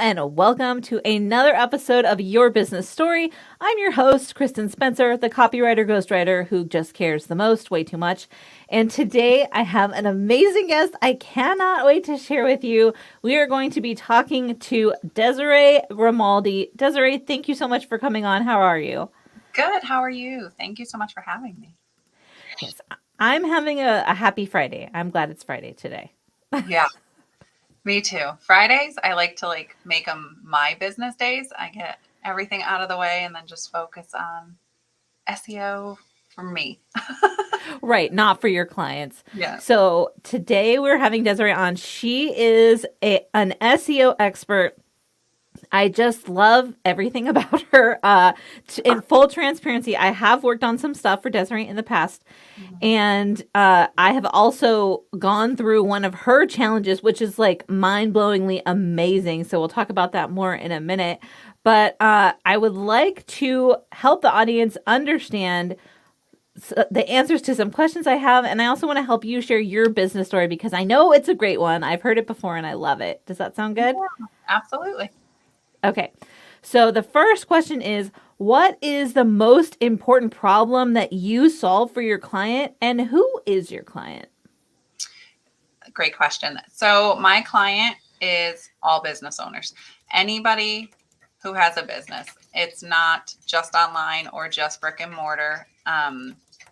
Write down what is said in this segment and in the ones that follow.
and welcome to another episode of Your Business Story. I'm your host, Kristin Spencer, the copywriter ghostwriter who just cares the most, way too much. And today I have an amazing guest I cannot wait to share with you. We are going to be talking to Desiree Grimaldi. Desiree, thank you so much for coming on. How are you? Good. How are you? Thank you so much for having me. Yes, I'm having a happy Friday. I'm glad it's Friday today. Yeah. Me too. Fridays, I like to make them my business days. I get everything out of the way and then just focus on SEO for me. Right, not for your clients. Yeah. So today we're having Desiree on. She is an SEO expert. I just love everything about her. In full transparency, I have worked on some stuff for Desiree in the past. And I have also gone through one of her challenges, which is like mind-blowingly amazing. So we'll talk about that more in a minute. But I would like to help the audience understand the answers to some questions I have. And I also want to help you share your business story because I know it's a great one. I've heard it before and I love it. Does that sound good? Yeah, absolutely. Okay. So the first question is, what is the most important problem that you solve for your client and who is your client? Great question. So my client is all business owners. Anybody who has a business. It's not just online or just brick and mortar.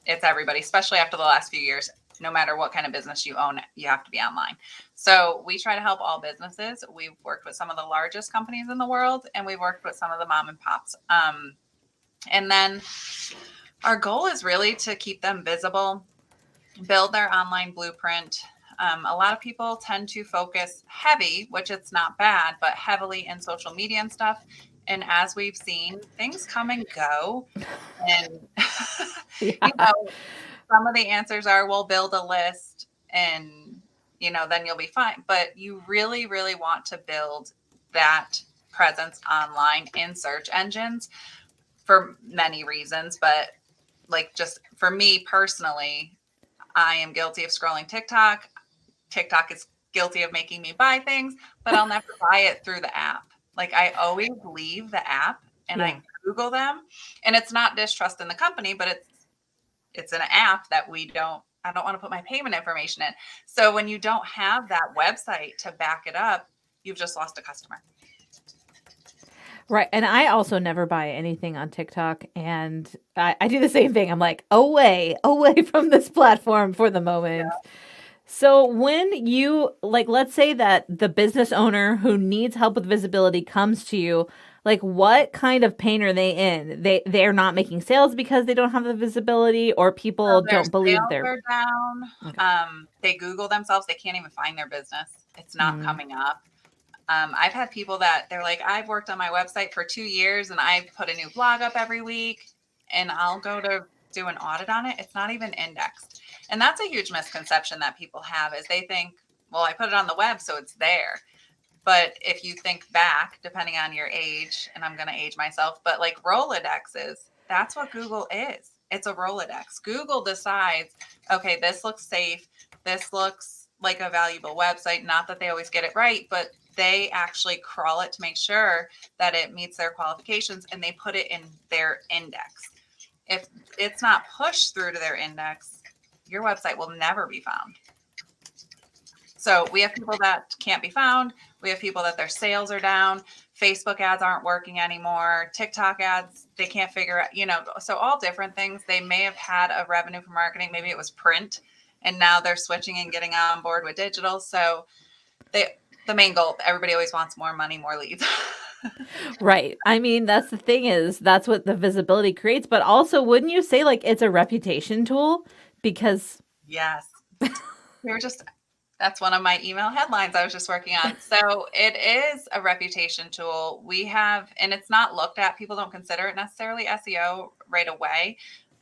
It's everybody, especially after the last few years. No matter what kind of business you own, you have to be online. So we try to help all businesses. We've worked with some of the largest companies in the world, and we've worked with some of the mom and pops. And then our goal is really to keep them visible, build their online blueprint. A lot of people tend to focus heavy, which it's not bad, but heavily in social media and stuff. And as we've seen, things come and go. And, some of the answers are, we'll build a list and, then you'll be fine. But you really, really want to build that presence online in search engines for many reasons. But just for me personally, I am guilty of scrolling TikTok. TikTok is guilty of making me buy things, but I'll never buy it through the app. I always leave the app and I Google them. And it's not distrust in the company, but it's an app that I don't want to put my payment information in. So when you don't have that website to back it up, you've just lost a customer. Right. And I also never buy anything on TikTok. And I do the same thing. I'm like, away from this platform for the moment. Yeah. So when you, let's say that the business owner who needs help with visibility comes to you, what kind of pain are they in? They're not making sales because they don't have the visibility, or people don't believe they're down. Okay. They Google themselves. They can't even find their business. It's not coming up. I've had people that they're like, I've worked on my website for 2 years and I've put a new blog up every week, and I'll go to do an audit on it. It's not even indexed. And that's a huge misconception that people have, is they think, well, I put it on the web, so it's there. But if you think back, depending on your age, and I'm going to age myself, but Rolodexes, that's what Google is. It's a Rolodex. Google decides, okay, this looks safe. This looks like a valuable website. Not that they always get it right, but they actually crawl it to make sure that it meets their qualifications, and they put it in their index. If it's not pushed through to their index, your website will never be found. So we have people that can't be found. We have people that their sales are down. Facebook ads aren't working anymore. TikTok ads, they can't figure out, so all different things. They may have had a revenue from marketing. Maybe it was print, and now they're switching and getting on board with digital. So the main goal, everybody always wants more money, more leads. Right. I mean, that's the thing, is that's what the visibility creates. But also, wouldn't you say it's a reputation tool? Because yes, that's one of my email headlines I was just working on. So it is a reputation tool. We have, and it's not looked at. People don't consider it necessarily SEO right away,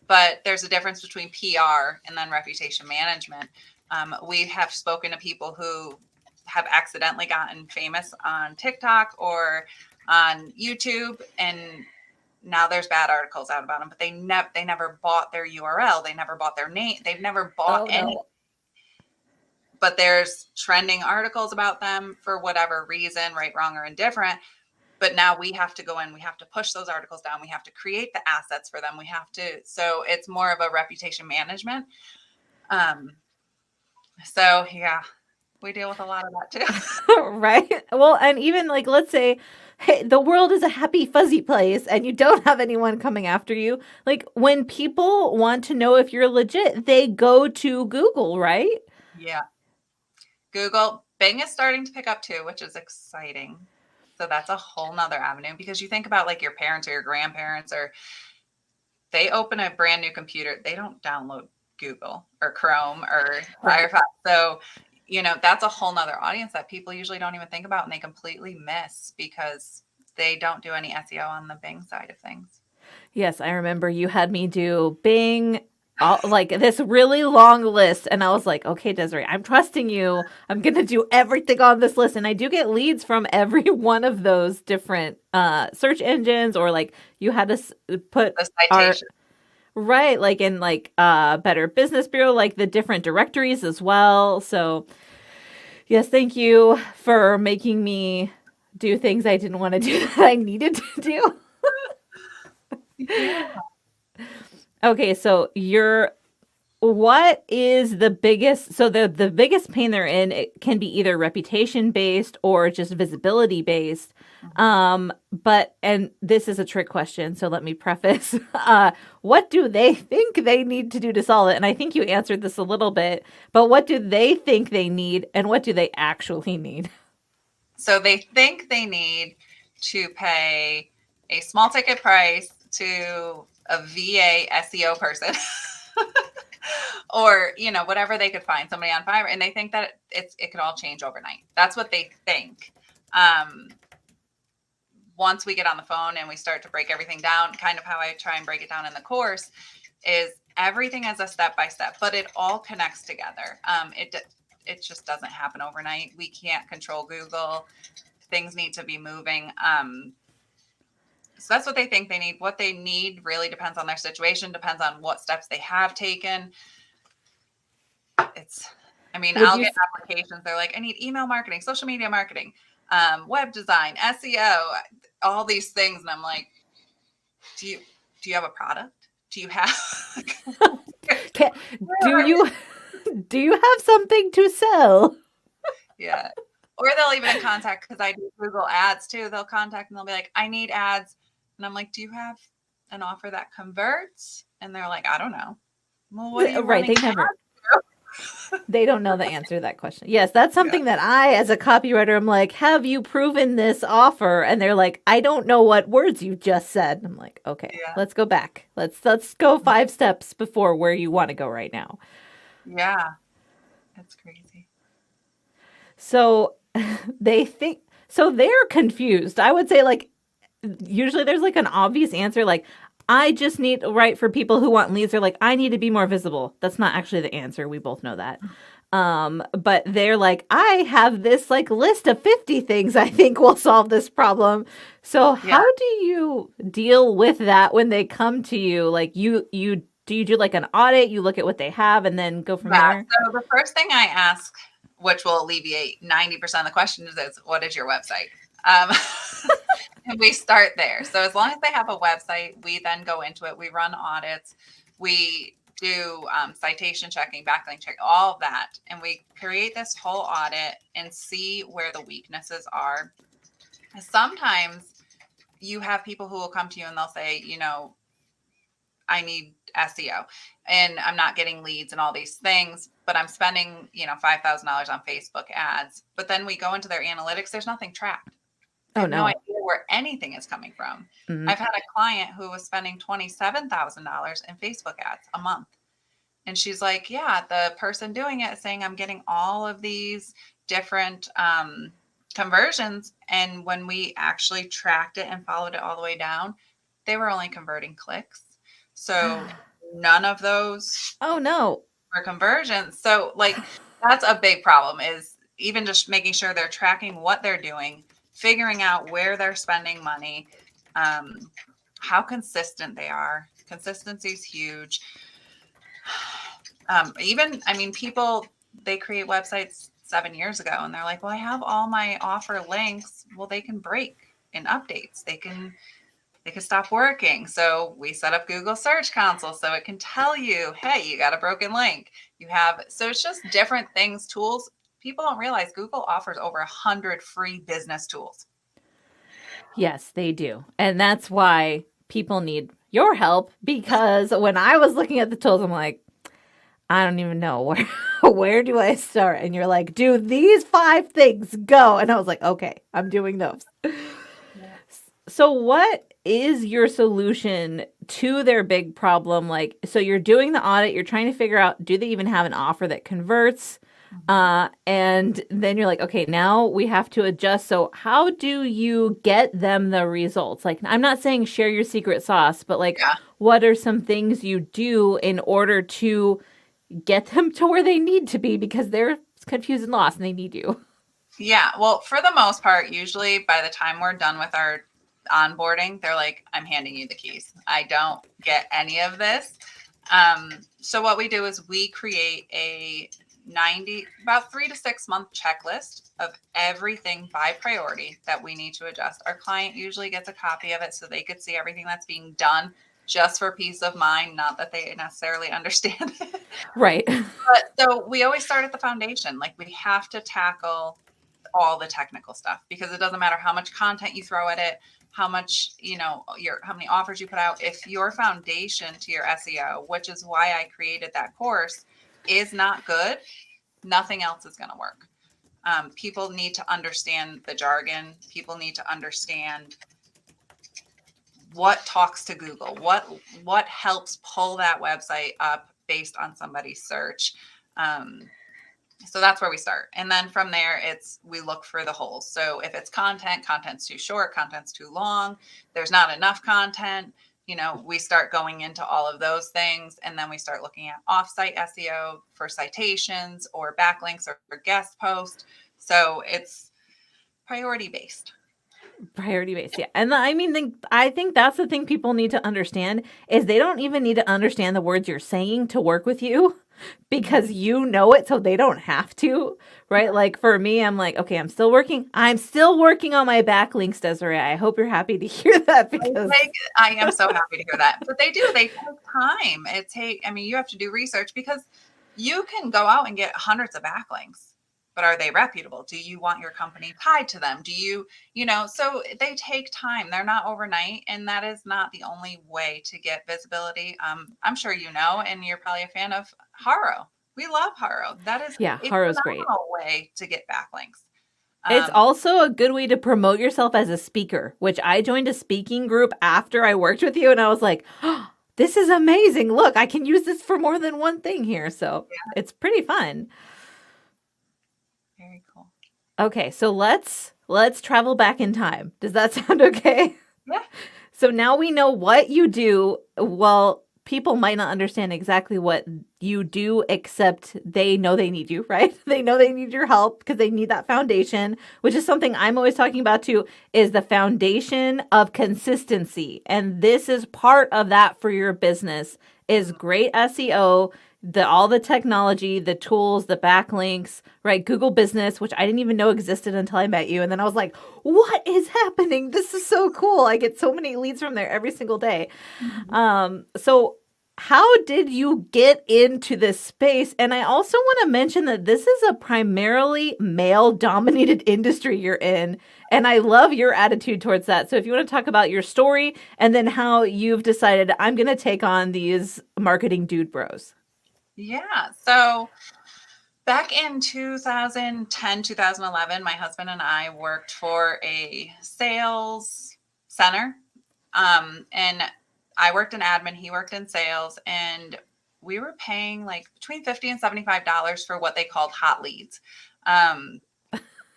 but there's a difference between PR and then reputation management. We have spoken to people who have accidentally gotten famous on TikTok or on YouTube, and now there's bad articles out about them, but they never bought their URL. They never bought their name. They've never bought any. but there's trending articles about them for whatever reason, right, wrong, or indifferent. But now we have to go in, we have to push those articles down. We have to create the assets for them. So it's more of a reputation management. So yeah, we deal with a lot of that too. Right. Well, and even like, let's say, hey, the world is a happy, fuzzy place and you don't have anyone coming after you. Like, when people want to know if you're legit, they go to Google, right? Yeah. Google, Bing is starting to pick up too, which is exciting. So that's a whole nother avenue, because you think about like your parents or your grandparents, or they open a brand new computer, they don't download Google or Chrome or Firefox. So, that's a whole nother audience that people usually don't even think about, and they completely miss because they don't do any SEO on the Bing side of things. Yes, I remember you had me do Bing, like this really long list. And I was like, okay, Desiree, I'm trusting you. I'm going to do everything on this list. And I do get leads from every one of those different search engines, or like you had to put the citation. Right, like in like Better Business Bureau, like the different directories as well. So yes, thank you for making me do things I didn't want to do that I needed to do. Yeah. Okay, so what is the biggest, so the biggest pain they're in, it can be either reputation based or just visibility based. But, and this is a trick question, so let me preface, what do they think they need to do to solve it? And I think you answered this a little bit, but what do they think they need and what do they actually need? So they think they need to pay a small ticket price to a VA SEO person or, whatever they could find, somebody on Fiverr. And they think that it could all change overnight. That's what they think. Once we get on the phone and we start to break everything down, kind of how I try and break it down in the course, is everything is a step-by-step, but it all connects together. It just doesn't happen overnight. We can't control Google. Things need to be moving. So that's what they think they need. What they need really depends on their situation, depends on what steps they have taken. I'll get applications. They're like, I need email marketing, social media marketing, web design, SEO, all these things. And I'm like, do you have a product? Do you have, do you have something to sell? Yeah. Or they'll even contact, because I do Google ads too. They'll contact and they'll be like, I need ads. And I'm like, do you have an offer that converts? And they're like, I don't know. Well, what are you right? They don't know the answer to that question. Yes, that's something that I, as a copywriter, I'm like, have you proven this offer? And they're like, I don't know what words you just said. And I'm like, okay, let's go back. Let's go 5 steps before where you want to go right now. Yeah, that's crazy. So they're confused. I would say, like, usually there's like an obvious answer, like, I just need, right, for people who want leads, they're like, I need to be more visible. That's not actually the answer. We both know that. But they're like, I have this like list of 50 things I think will solve this problem. So how do you deal with that when they come to you? Like, do you do like an audit? You look at what they have and then go from there? So the first thing I ask, which will alleviate 90% of the questions, is what is your website? And we start there. So as long as they have a website, we then go into it. We run audits. We do citation checking, backlink check, all of that. And we create this whole audit and see where the weaknesses are. Sometimes you have people who will come to you and they'll say, I need SEO and I'm not getting leads and all these things, but I'm spending, $5,000 on Facebook ads. But then we go into their analytics. There's nothing tracked. I have no idea where anything is coming from. Mm-hmm. I've had a client who was spending $27,000 in Facebook ads a month. And she's like, yeah, the person doing it is saying I'm getting all of these different conversions. And when we actually tracked it and followed it all the way down, they were only converting clicks. So none of those were conversions. So like, that's a big problem, is even just making sure they're tracking what they're doing, figuring out where they're spending money, how consistent they are. Consistency is huge. People they create websites 7 years ago and they're like, well, I have all my offer links. Well, they can break in updates. They can stop working. So we set up Google Search Console so it can tell you, hey, you got a broken link. So it's just different things, tools. People don't realize Google offers over 100 free business tools. Yes, they do. And that's why people need your help, because when I was looking at the tools, I'm like, I don't even know where do I start? And you're like, do these 5 things, go. And I was like, okay, I'm doing those. Yeah. So what is your solution to their big problem? Like, so you're doing the audit, you're trying to figure out, do they even have an offer that converts? And then you're like, okay, now we have to adjust. So how do you get them the results? Like, I'm not saying share your secret sauce, but like, what are some things you do in order to get them to where they need to be, because they're confused and lost and they need you? Yeah. Well, for the most part, usually by the time we're done with our onboarding, they're like, I'm handing you the keys. I don't get any of this. So what we do is we create about 3 to 6 month checklist of everything by priority that we need to adjust. Our client usually gets a copy of it so they could see everything that's being done, just for peace of mind, not that they necessarily understand it. Right. But so we always start at the foundation. Like, we have to tackle all the technical stuff, because it doesn't matter how much content you throw at it, how much, how many offers you put out. If your foundation to your SEO, which is why I created that course, is not good, nothing else is going to work. People need to understand the jargon. People need to understand what talks to Google, what helps pull that website up based on somebody's search. So that's where we start. And then from there, we look for the holes. So if it's content's too short, content's too long, there's not enough content, we start going into all of those things. And then we start looking at offsite SEO for citations or backlinks or guest post. So it's priority based. Yeah. And I think that's the thing people need to understand, is they don't even need to understand the words you're saying to work with you, because you know it, so they don't have to, right? Yeah. Like for me, I'm like, okay, I'm still working on my backlinks, Desiree. I hope you're happy to hear that, because I am so happy to hear that. But they take time. You have to do research, because you can go out and get hundreds of backlinks, but are they reputable? Do you want your company tied to them? Do you, so they take time. They're not overnight. And that is not the only way to get visibility. I'm sure and you're probably a fan of Haro. We love Haro. That is Haro's great way to get backlinks. It's also a good way to promote yourself as a speaker, which I joined a speaking group after I worked with you. And I was like, oh, this is amazing. Look, I can use this for more than one thing here. So it's pretty fun. Very cool. Okay, so let's travel back in time. Does that sound okay? Yeah. So now we know what you do. Well, people might not understand exactly what you do, except they know they need you, right? They know they need your help because they need that foundation, which is something I'm always talking about too, is the foundation of consistency. And this is part of that for your business, is great SEO, all the technology, the tools, the backlinks, right? Google Business, which I didn't even know existed until I met you. And then I was like, what is happening? This is so cool. I get so many leads from there every single day. Mm-hmm. So how did you get into this space? And I also want to mention that this is a primarily male-dominated industry you're in. And I love your attitude towards that. So if you want to talk about your story and then how you've decided, I'm going to take on these marketing dude bros. Yeah. So back in 2010, 2011, my husband and I worked for a sales center. And I worked in admin, he worked in sales, and we were paying like between $50 and $75 for what they called hot leads. And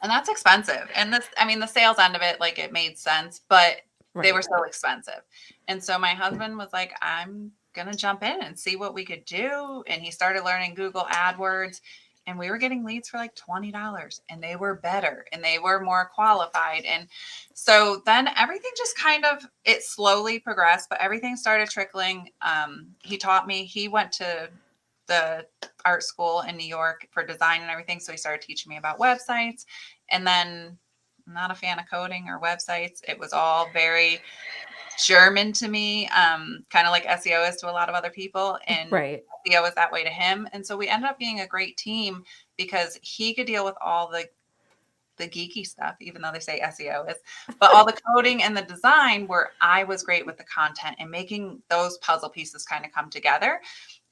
that's expensive. And the sales end of it, like, it made sense, but they were so expensive. And so my husband was like, I'm going to jump in and see what we could do. And he started learning Google AdWords, and we were getting leads for like $20, and they were better and they were more qualified. And so then everything just it slowly progressed, but everything started trickling. He taught me, he went to the art school in New York for design and everything. So he started teaching me about websites. And then I'm not a fan of coding or websites. It was all very German to me, kind of like SEO is to a lot of other people. And Right. SEO was that way to him. And so we ended up being a great team because he could deal with all the geeky stuff, even though they say SEO is, but all the coding and the design, where I was great with the content and making those puzzle pieces kind of come together.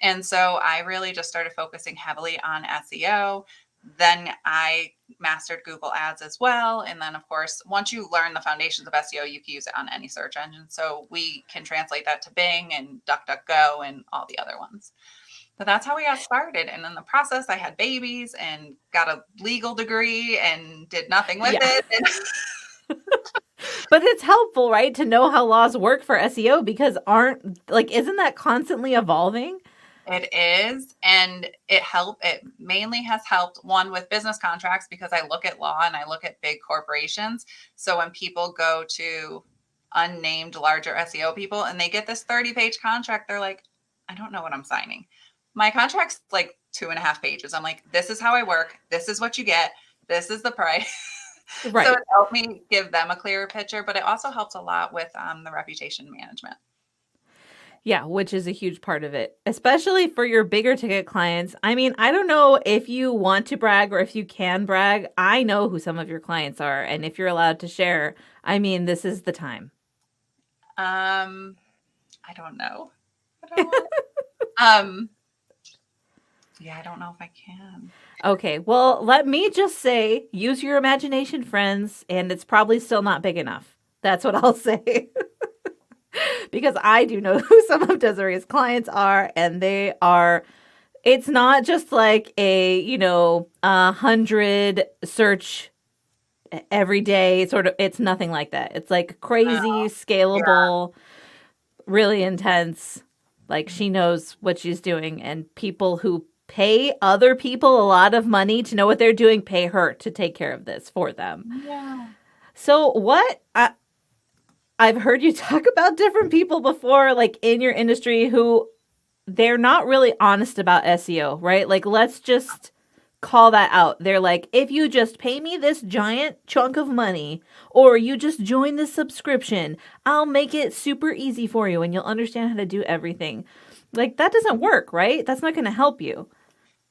And so I really just started focusing heavily on SEO. Then I mastered Google Ads as well. And then, of course, once you learn the foundations of SEO, you can use it on any search engine. So we can translate that to Bing and DuckDuckGo and all the other ones. But that's how we got started. And in the process, I had babies and got a legal degree and did nothing with it. But it's helpful, right, to know how laws work for SEO, because isn't that constantly evolving? It is. And it mainly has helped, one, with business contracts, because I look at law and I look at big corporations. So when people go to unnamed larger SEO people and they get this 30-page contract, they're like, I don't know what I'm signing. My contract's like 2.5 pages. I'm like, this is how I work. This is what you get. This is the price. Right. So it helped me give them a clearer picture, but it also helps a lot with the reputation management. Yeah, which is a huge part of it, especially for your bigger ticket clients. I mean, I don't know if you want to brag or if you can brag. I know who some of your clients are, and if you're allowed to share, I mean, this is the time. I don't know. Yeah, I don't know if I can. Okay, well, let me just say, use your imagination, friends, and it's probably still not big enough. That's what I'll say. Because I do know who some of Desiree's clients are, and it's not just like a, 100 search every day sort of. It's nothing like that. It's like crazy, scalable, really intense. Like, she knows what she's doing, and people who pay other people a lot of money to know what they're doing pay her to take care of this for them. Yeah. So I've heard you talk about different people before, like in your industry, who they're not really honest about SEO, right? Like, let's just call that out. They're like, if you just pay me this giant chunk of money, or you just join this subscription, I'll make it super easy for you and you'll understand how to do everything. Like, that doesn't work, right? That's not going to help you.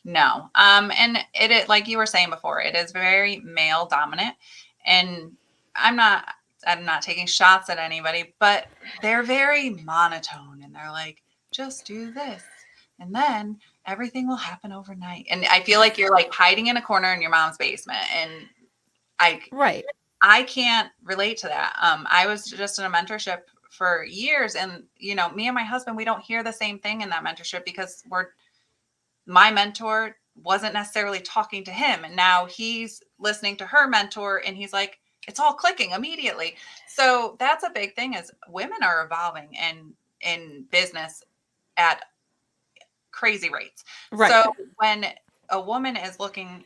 No. And it, like you were saying before, it is very male dominant, and I'm not taking shots at anybody, but they're very monotone, and they're like, just do this, and then everything will happen overnight. And I feel like you're like hiding in a corner in your mom's basement. And Right. I can't relate to that. I was just in a mentorship for years, and me and my husband, we don't hear the same thing in that mentorship, because my mentor wasn't necessarily talking to him, and now he's listening to her mentor, and he's like, it's all clicking immediately. So that's a big thing, is women are evolving in business at crazy rates. Right. So when a woman is looking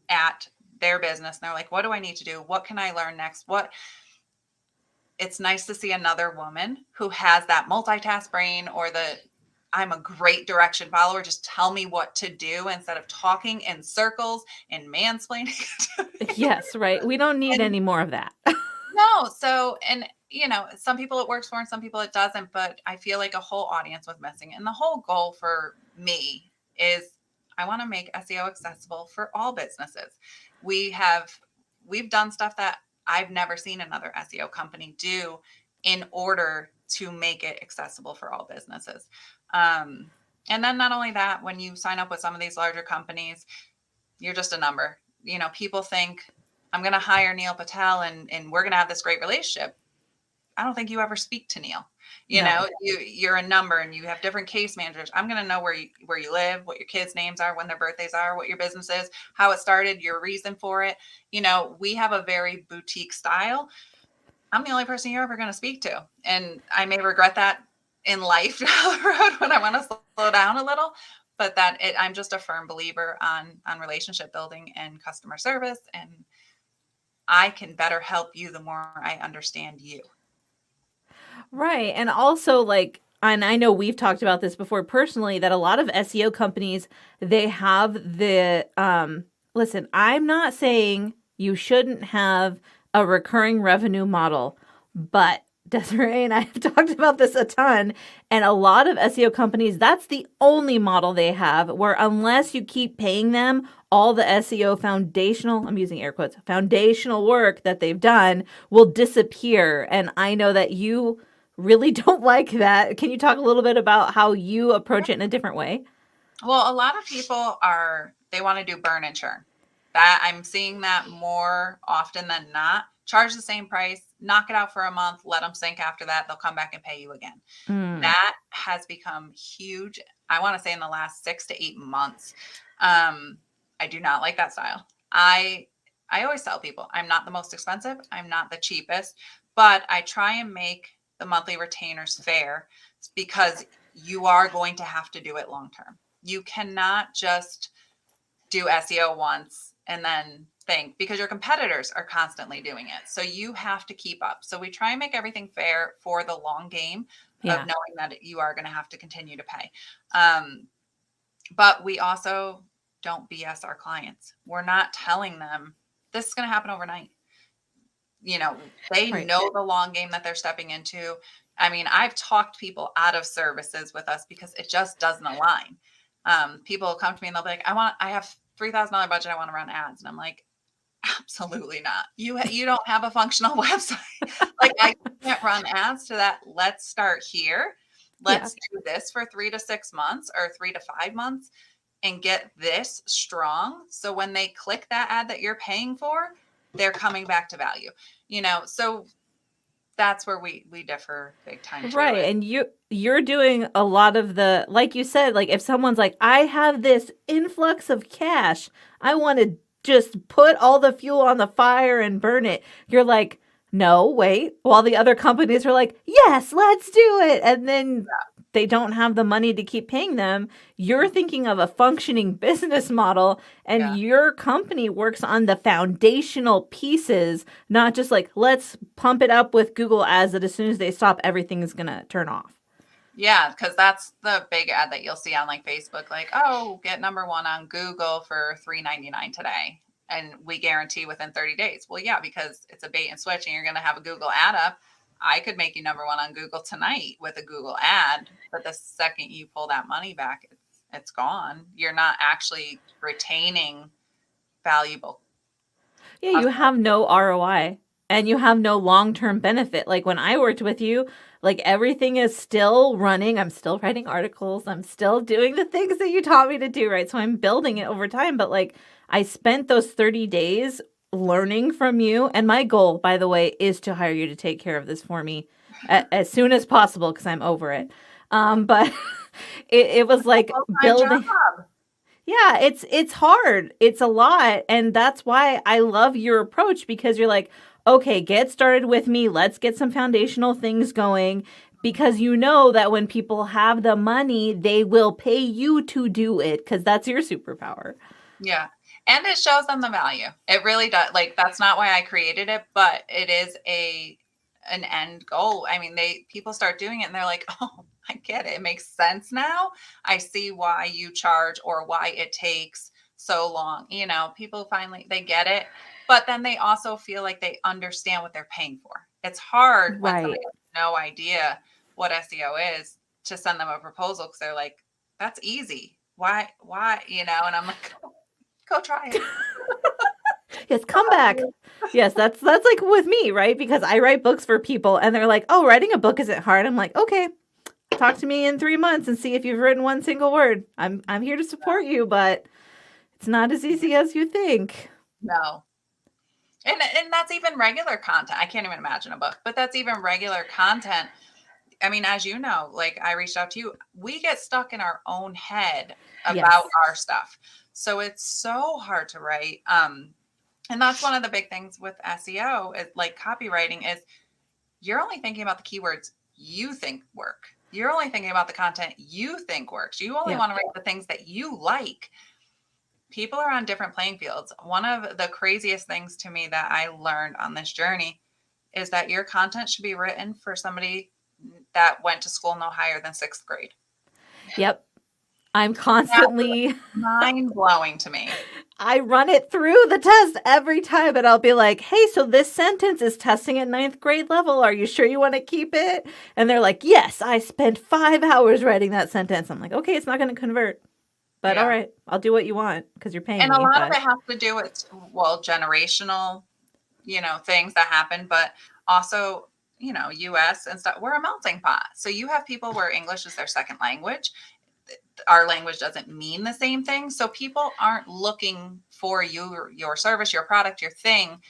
at their business and they're like, what do I need to do? What can I learn next? It's nice to see another woman who has that multitask brain, or I'm a great direction follower. Just tell me what to do, instead of talking in circles and mansplaining. Yes, right. We don't need any more of that. No. So, and some people it works for and some people it doesn't, but I feel like a whole audience was missing. And the whole goal for me is, I want to make SEO accessible for all businesses. We've done stuff that I've never seen another SEO company do in order to make it accessible for all businesses. And then not only that, when you sign up with some of these larger companies, you're just a number. People think, I'm going to hire Neil Patel and we're going to have this great relationship. I don't think you ever speak to Neil. You're a number, and you have different case managers. I'm going to know where you live, what your kids' names are, when their birthdays are, what your business is, how it started, your reason for it. We have a very boutique style. I'm the only person you're ever going to speak to. And I may regret that in life down the road when I want to slow down a little, but I'm just a firm believer on relationship building and customer service. And I can better help you the more I understand you. Right. And also, like, and I know we've talked about this before personally, that a lot of SEO companies, they have the, listen, I'm not saying you shouldn't have a recurring revenue model, but Desiree and I have talked about this a ton, and a lot of SEO companies, that's the only model they have, where unless you keep paying them all the SEO foundational, I'm using air quotes, foundational work that they've done will disappear. And I know that you really don't like that. Can you talk a little bit about how you approach it in a different way? Well, a lot of people they want to do burn and churn. That I'm seeing that more often than not. Charge the same price, knock it out for a month, let them sink after that. They'll come back and pay you again. That has become huge. I want to say in the last 6 to 8 months. I do not like that style. I always tell people I'm not the most expensive. I'm not the cheapest, but I try and make the monthly retainers fair because you are going to have to do it long term. You cannot just do SEO once and then think, because your competitors are constantly doing it. So you have to keep up. So we try and make everything fair for the long game of knowing that you are going to have to continue to pay. But we also don't BS our clients. We're not telling them this is going to happen overnight. They know the long game that they're stepping into. I mean, I've talked people out of services with us because it just doesn't align. People will come to me and they'll be like, I have $3,000 budget. I want to run ads. And I'm like, absolutely not. You don't have a functional website. Like, I can't run ads to that. Let's start here. Let's do this for 3 to 6 months or 3 to 5 months and get this strong. So when they click that ad that you're paying for, they're coming back to value, so that's where we differ big time. Right. And you're doing a lot of the, like you said, like if someone's like, I have this influx of cash, I want to just put all the fuel on the fire and burn it. You're like, no, wait. While the other companies are like, yes, let's do it. And then they don't have the money to keep paying them. You're thinking of a functioning business model, and your company works on the foundational pieces, not just like, let's pump it up with Google ads that as soon as they stop, everything is going to turn off. Yeah, because that's the big ad that you'll see on like Facebook, like, oh, get number 1 on Google for $3.99 today. And we guarantee within 30 days. Well, yeah, because it's a bait and switch and you're going to have a Google ad up. I could make you number 1 on Google tonight with a Google ad, but the second you pull that money back, it's gone. You're not actually retaining valuable. Yeah, you have no ROI and you have no long-term benefit. Like when I worked with you, like everything is still running. I'm still writing articles. I'm still doing the things that you taught me to do, right? So I'm building it over time. But like I spent those 30 days learning from you. And my goal, by the way, is to hire you to take care of this for me as soon as possible because I'm over it. But it was like building. Yeah, it's hard. It's a lot. And that's why I love your approach, because you're like, okay, get started with me. Let's get some foundational things going, because you know that when people have the money, they will pay you to do it because that's your superpower. Yeah. And it shows them the value. It really does. Like, that's not why I created it, but it is an end goal. I mean, people start doing it and they're like, oh, I get it. It makes sense now. I see why you charge or why it takes so long. People finally, they get it, but then they also feel like they understand what they're paying for. It's hard when somebody has no idea what SEO is to send them a proposal because they're like, that's easy. Why? And I'm like, go try it. Yes, come back. Yes, that's like with me, right? Because I write books for people and they're like, oh, writing a book isn't hard. I'm like, okay, talk to me in 3 months and see if you've written one single word. I'm here to support you, but it's not as easy as you think. No. And that's even regular content. I can't even imagine a book, but that's even regular content. I mean, as you know, like I reached out to you, we get stuck in our own head about our stuff. So it's so hard to write. And that's one of the big things with SEO is like copywriting is you're only thinking about the keywords you think work. You're only thinking about the content you think works. You only want to write the things that you like. People are on different playing fields. One of the craziest things to me that I learned on this journey is that your content should be written for somebody that went to school no higher than 6th grade. Yep. I'm constantly mind blowing to me. I run it through the test every time and I'll be like, hey, so this sentence is testing at 9th grade level. Are you sure you want to keep it? And they're like, yes, I spent 5 hours writing that sentence. I'm like, okay, it's not going to convert. But all right, I'll do what you want because you're paying me. And a lot of it has to do with, generational, things that happen, but also, US and stuff, we're a melting pot. So you have people where English is their second language. Our language doesn't mean the same thing. So people aren't looking for your service, your product, your thing,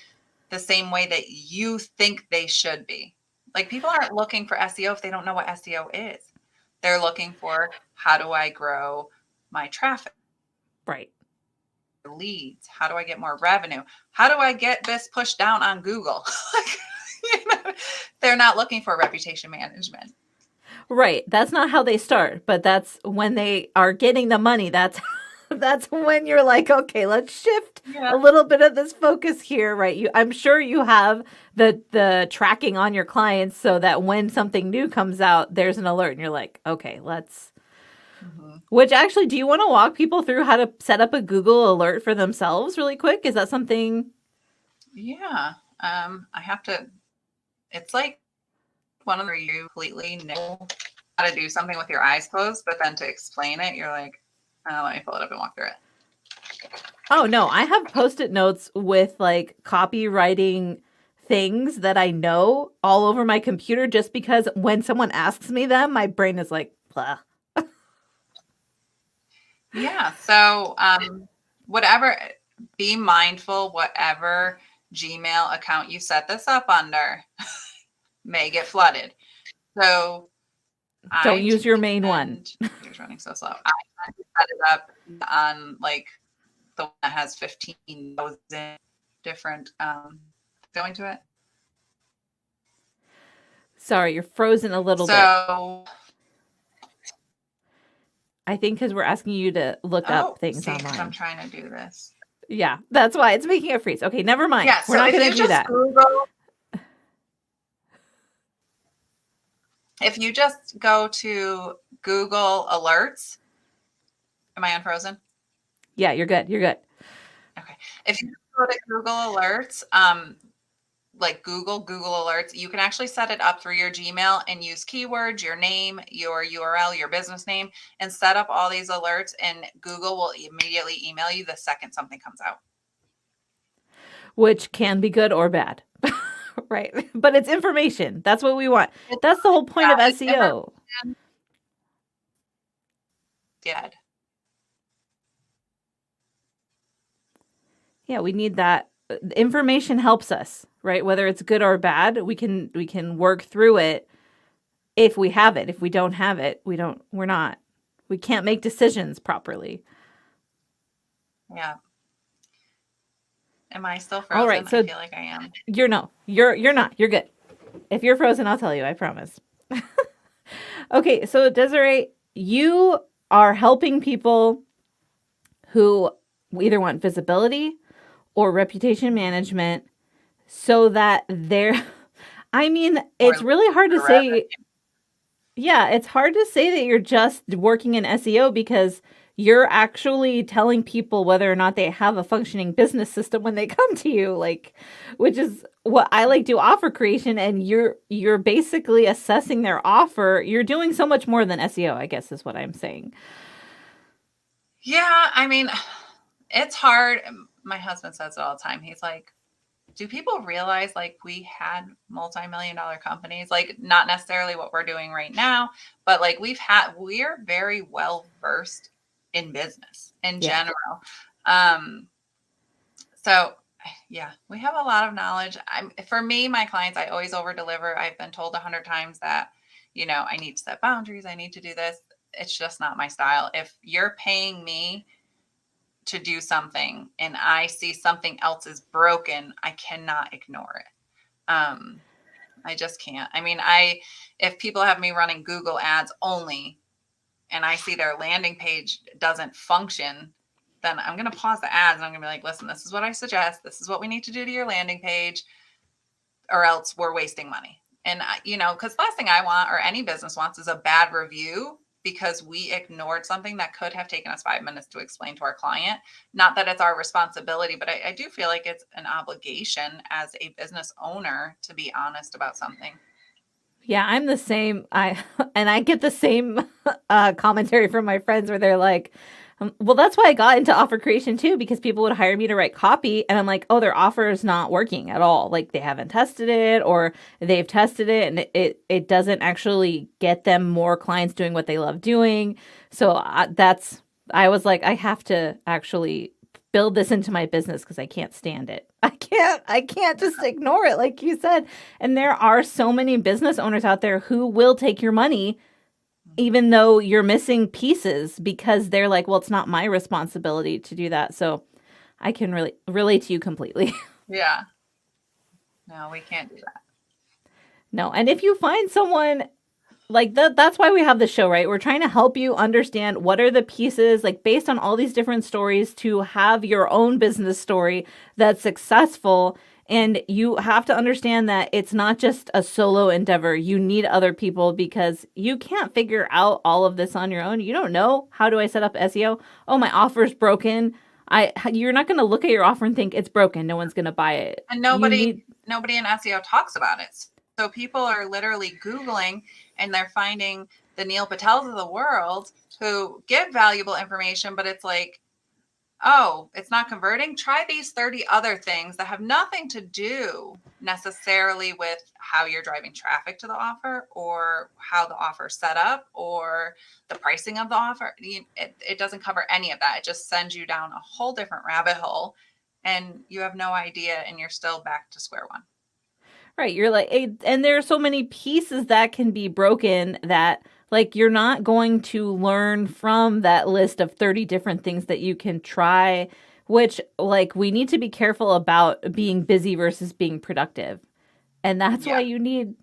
the same way that you think they should be. Like, people aren't looking for SEO if they don't know what SEO is. They're looking for, how do I grow my traffic? Right. Leads. How do I get more revenue? How do I get this pushed down on Google? They're not looking for reputation management. Right. That's not how they start, but that's when they are getting the money. That's when you're like, okay, let's shift a little bit of this focus here, right? I'm sure you have the tracking on your clients so that when something new comes out, there's an alert and you're like, okay, let's. Mm-hmm. Which actually, do you want to walk people through how to set up a Google alert for themselves really quick? Is that something? Yeah. I have to, it's like one of the, you completely know how to do something with your eyes closed, but then to explain it, you're like, oh, let me pull it up and walk through it. Oh, no, I have Post-it notes with like copywriting things that I know all over my computer just because when someone asks me them, my brain is like, blah. Yeah. So whatever, be mindful, whatever Gmail account you set this up under may get flooded. So don't use your main one. It's running so slow. I set it up on like the one that has 15,000 different going to it. Sorry, you're frozen a little bit. So I think because we're asking you to look up things online. I'm trying to do this. Yeah, that's why it's making it freeze. Okay, never mind. Yeah, we're not going to do that. If you just go to Google Alerts, am I unfrozen? Yeah, you're good. You're good. Okay. If you go to Google Alerts, like Google Alerts, you can actually set it up through your Gmail and use keywords, your name, your URL, your business name, and set up all these alerts, and Google will immediately email you the second something comes out. Which can be good or bad. Right. But it's information. That's what we want. That's the whole point of SEO. Dead. Yeah, we need that. Information helps us, right? Whether it's good or bad, we can work through it if we have it. If we don't have it, we can't make decisions properly. Yeah. Am I still frozen? All right, so I feel like I am. You're not. You're good. If you're frozen, I'll tell you, I promise. Okay, so Desiree, you are helping people who either want visibility or reputation management so that it's really hard to say. Yeah, it's hard to say that you're just working in SEO because you're actually telling people whether or not they have a functioning business system when they come to you, like, which is what I like do offer creation. And you're basically assessing their offer. You're doing so much more than SEO, I guess is what I'm saying. Yeah. I mean, it's hard. My husband says it all the time. He's like, do people realize like we had multi-million-dollar companies, like not necessarily what we're doing right now, but like we're very well versed in business in general. So yeah, we have a lot of knowledge. For me, my clients, I always over deliver. I've been told 100 times that, I need to set boundaries. I need to do this. It's just not my style. If you're paying me to do something and I see something else is broken, I cannot ignore it. I just can't. I mean, if people have me running Google ads only and I see their landing page doesn't function, then I'm going to pause the ads and I'm going to be like, listen, this is what I suggest. This is what we need to do to your landing page, or else we're wasting money. And, because the last thing I want or any business wants is a bad review because we ignored something that could have taken us 5 minutes to explain to our client. Not that it's our responsibility, but I do feel like it's an obligation as a business owner to be honest about something. Yeah, I'm the same. I get the same commentary from my friends where they're like, well, that's why I got into offer creation too, because people would hire me to write copy. And I'm like, oh, their offer is not working at all. Like they haven't tested it, or they've tested it and it doesn't actually get them more clients doing what they love doing. So I was like, I have to actually build this into my business because I can't stand it. I can't just ignore it, like you said. And there are so many business owners out there who will take your money even though you're missing pieces because they're like, well, it's not my responsibility to do that. So I can really relate to you completely. Yeah. No, we can't do that. No. And if you find someone like that's why we have the show, right? We're trying to help you understand what are the pieces, like based on all these different stories, to have your own business story that's successful. And you have to understand that it's not just a solo endeavor. You need other people because you can't figure out all of this on your own. You don't know, how do I set up SEO? Oh, my offer's broken. You're not going to look at your offer and think it's broken. No one's going to buy it. And nobody in SEO talks about it. So people are literally Googling and they're finding the Neil Patels of the world who give valuable information, but it's like, oh, it's not converting. Try these 30 other things that have nothing to do necessarily with how you're driving traffic to the offer or how the offer is set up or the pricing of the offer. It doesn't cover any of that. It just sends you down a whole different rabbit hole and you have no idea and you're still back to square one. Right. You're like, and there are so many pieces that can be broken that like you're not going to learn from that list of 30 different things that you can try, which like we need to be careful about being busy versus being productive. And that's why you need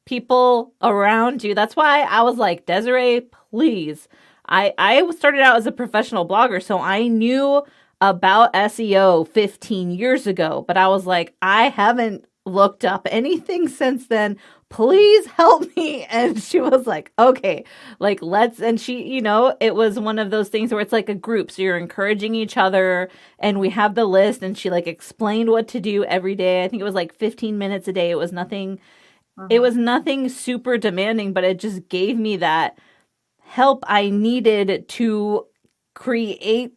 people around you. That's why I was like, Desiree, please. I started out as a professional blogger, so I knew about SEO 15 years ago, but I was like, I haven't looked up anything since then. Please help me. And she was like, okay, like and she, it was one of those things where it's like a group. So you're encouraging each other and we have the list and she like explained what to do every day. I think it was like 15 minutes a day. It was nothing, it was nothing super demanding, but it just gave me that help I needed to create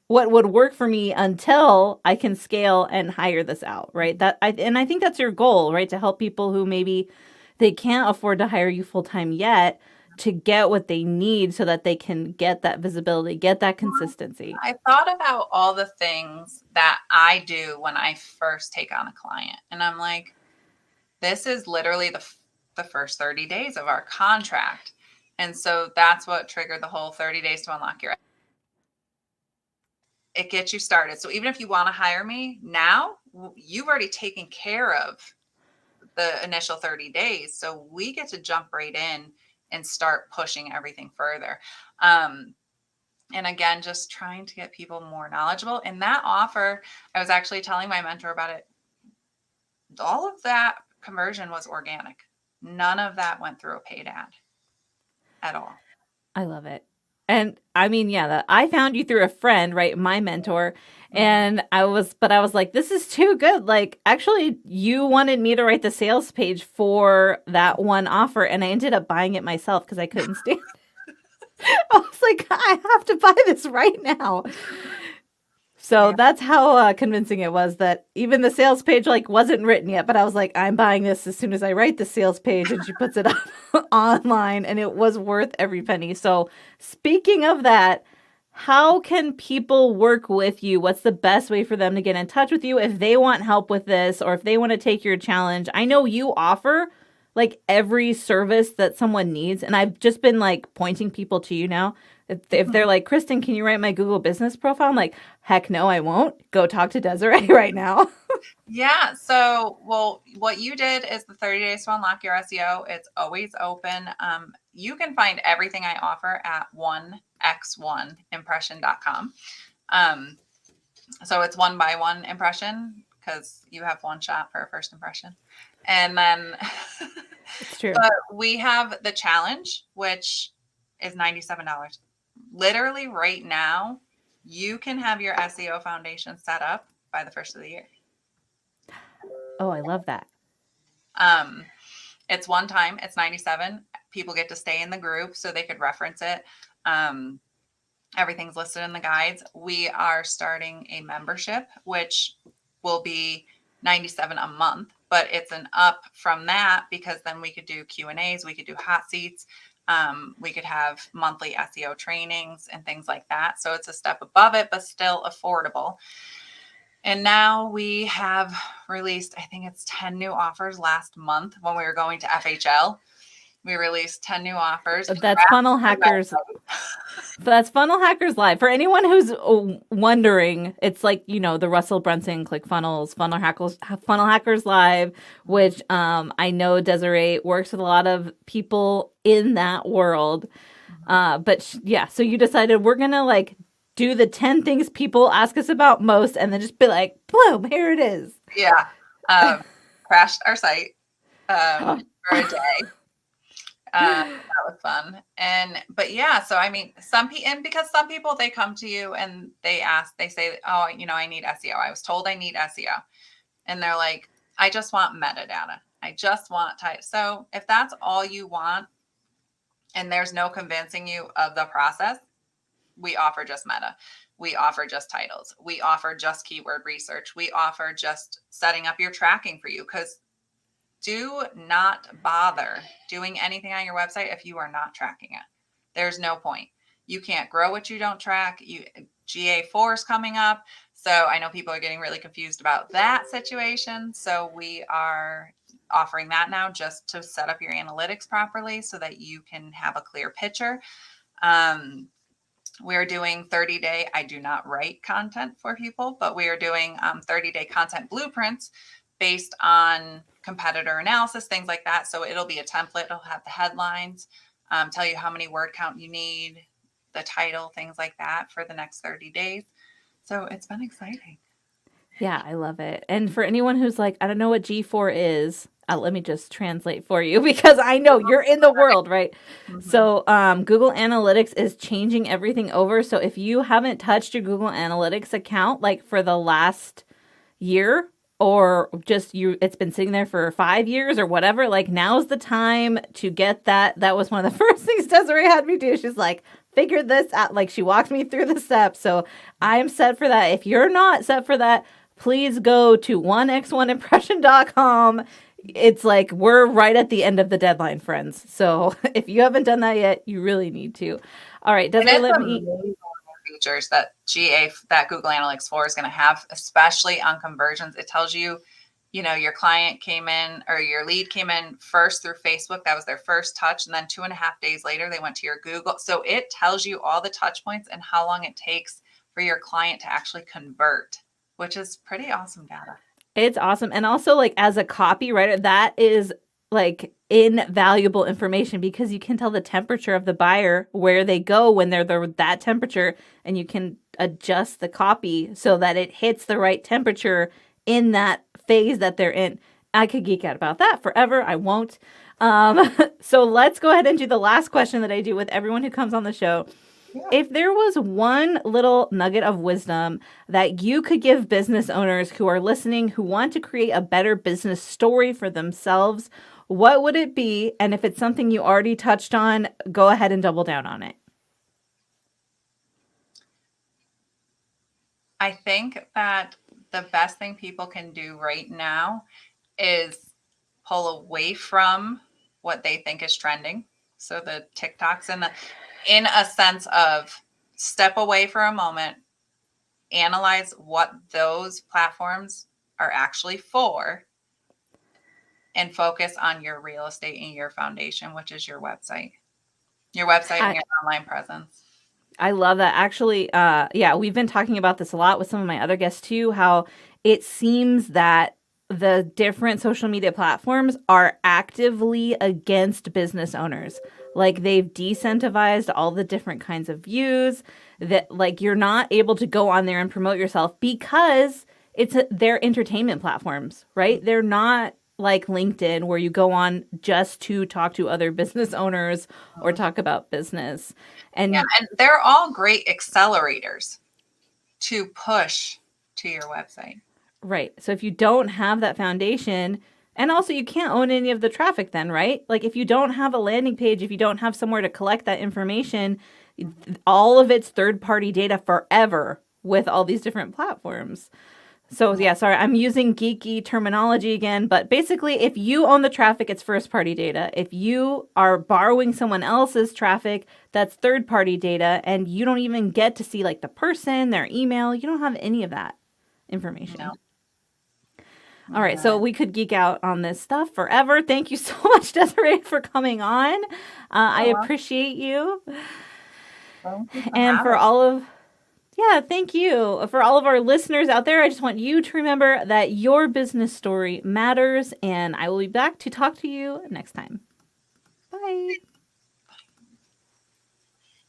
what would work for me until I can scale and hire this out, right? And I think that's your goal, right? To help people who maybe they can't afford to hire you full time yet to get what they need so that they can get that visibility, get that consistency. I thought about all the things that I do when I first take on a client. And I'm like, this is literally the first 30 days of our contract. And so that's what triggered the whole 30 days to unlock your. It gets you started. So even if you want to hire me now, you've already taken care of the initial 30 days. So we get to jump right in and start pushing everything further. And again, just trying to get people more knowledgeable. And that offer, I was actually telling my mentor about it. All of that conversion was organic. None of that went through a paid ad at all. I love it. And I mean, yeah, I found you through a friend, right? My mentor. And I was like, this is too good. Like, actually, you wanted me to write the sales page for that one offer. And I ended up buying it myself because I couldn't stand it. I was like, I have to buy this right now. So that's how convincing it was that even the sales page like wasn't written yet. But I was like, I'm buying this as soon as I write the sales page. And she puts it up online and it was worth every penny. So speaking of that, how can people work with you? What's the best way for them to get in touch with you if they want help with this or if they want to take your challenge? I know you offer like every service that someone needs. And I've just been like pointing people to you now. If they're like, Kristin, can you write my Google business profile? I'm like, heck no, I won't. Go talk to Desiree right now. Yeah. So, well, what you did is the 30 days to unlock your SEO. It's always open. You can find everything I offer at 1x1impression.com. So it's 1 by 1 impression because you have one shot for a first impression. And then, It's true. but we have the challenge, which is $97. Literally right now, you can have your SEO foundation set up by the first of the year. Oh, I love that. It's one time, it's 97. People get to stay in the group so they could reference it. Everything's listed in the guides. We are starting a membership, which will be 97 a month, but it's an up from that because then we could do Q&As, we could do hot seats, we could have monthly SEO trainings and things like that. So it's a step above it, but still affordable. And now we have released, I think it's 10 new offers last month when we were going to FHL. We released 10 new offers. That's Funnel Hackers. That's Funnel Hackers Live. For anyone who's wondering, it's like, you know, the Russell Brunson ClickFunnels, Funnel Hackers Live, which I know Desiree works with a lot of people in that world. But yeah, so you decided we're going to like do the 10 things people ask us about most and then just be like, boom, here it is. Yeah. Crashed our site for a day. That was fun. But yeah, so I mean, because some people, they come to you and they say, oh, you know, I need SEO. I was told I need SEO. And they're like, I just want metadata. I just want type. So if that's all you want and there's no convincing you of the process, we offer just meta. We offer just titles. We offer just keyword research. We offer just setting up your tracking for you, because do not bother doing anything on your website if you are not tracking it. There's no point. You can't grow what you don't track. GA4 is coming up. So I know people are getting really confused about that situation. So we are offering that now just to set up your analytics properly so that you can have a clear picture. We're doing 30-day, I do not write content for people, but we are doing 30-day content blueprints based on competitor analysis, things like that. So it'll be a template. It'll have the headlines, tell you how many word count you need, the title, things like that for the next 30 days. So it's been exciting. Yeah, I love it. And for anyone who's like, I don't know what G4 is, let me just translate for you because I know you're in the world, right? Mm-hmm. So Google Analytics is changing everything over. So if you haven't touched your Google Analytics account like for the last year, or just it's been sitting there for 5 years or whatever, like now's the time to get that. That was one of the first things Desiree had me do. She's like, figure this out. Like she walked me through the steps. So I am set for that. If you're not set for that, please go to 1x1impression.com. It's like we're right at the end of the deadline, friends. So if you haven't done that yet, you really need to. All right, Desiree, let me... features that Google Analytics 4 is going to have, especially on conversions. It tells you, you know, your client came in or your lead came in first through Facebook. That was their first touch. And then 2.5 days later, they went to your Google. So it tells you all the touch points and how long it takes for your client to actually convert, which is pretty awesome data. It's awesome. And also like as a copywriter, that is like invaluable information because you can tell the temperature of the buyer where they go when they're that temperature, and you can adjust the copy so that it hits the right temperature in that phase that they're in. I could geek out about that forever. I won't. So let's go ahead and do the last question that I do with everyone who comes on the show. Yeah. If there was one little nugget of wisdom that you could give business owners who are listening, who want to create a better business story for themselves, what would it be? And if it's something you already touched on, go ahead and double down on it. I think that the best thing people can do right now is pull away from what they think is trending. So the TikToks in a sense of step away for a moment, analyze what those platforms are actually for, and focus on your real estate and your foundation, which is your website and your online presence. I love that. Actually, we've been talking about this a lot with some of my other guests too, how it seems that the different social media platforms are actively against business owners. Like they've decentivized all the different kinds of views that like you're not able to go on there and promote yourself because they're entertainment platforms, right? They're not like LinkedIn where you go on just to talk to other business owners or talk about business. And and they're all great accelerators to push to your website. Right. So if you don't have that foundation, and also you can't own any of the traffic then, right? Like if you don't have a landing page, if you don't have somewhere to collect that information, all of it's third-party data forever with all these different platforms. So yeah, sorry, I'm using geeky terminology again, but basically if you own the traffic, it's first-party data. If you are borrowing someone else's traffic, that's third-party data, and you don't even get to see like the person, their email. You don't have any of that information. No. All right, so we could geek out on this stuff forever. Thank you so much, Desiree, for coming on. I appreciate you. And for all of, thank you. For all of our listeners out there, I just want you to remember that your business story matters, and I will be back to talk to you next time. Bye.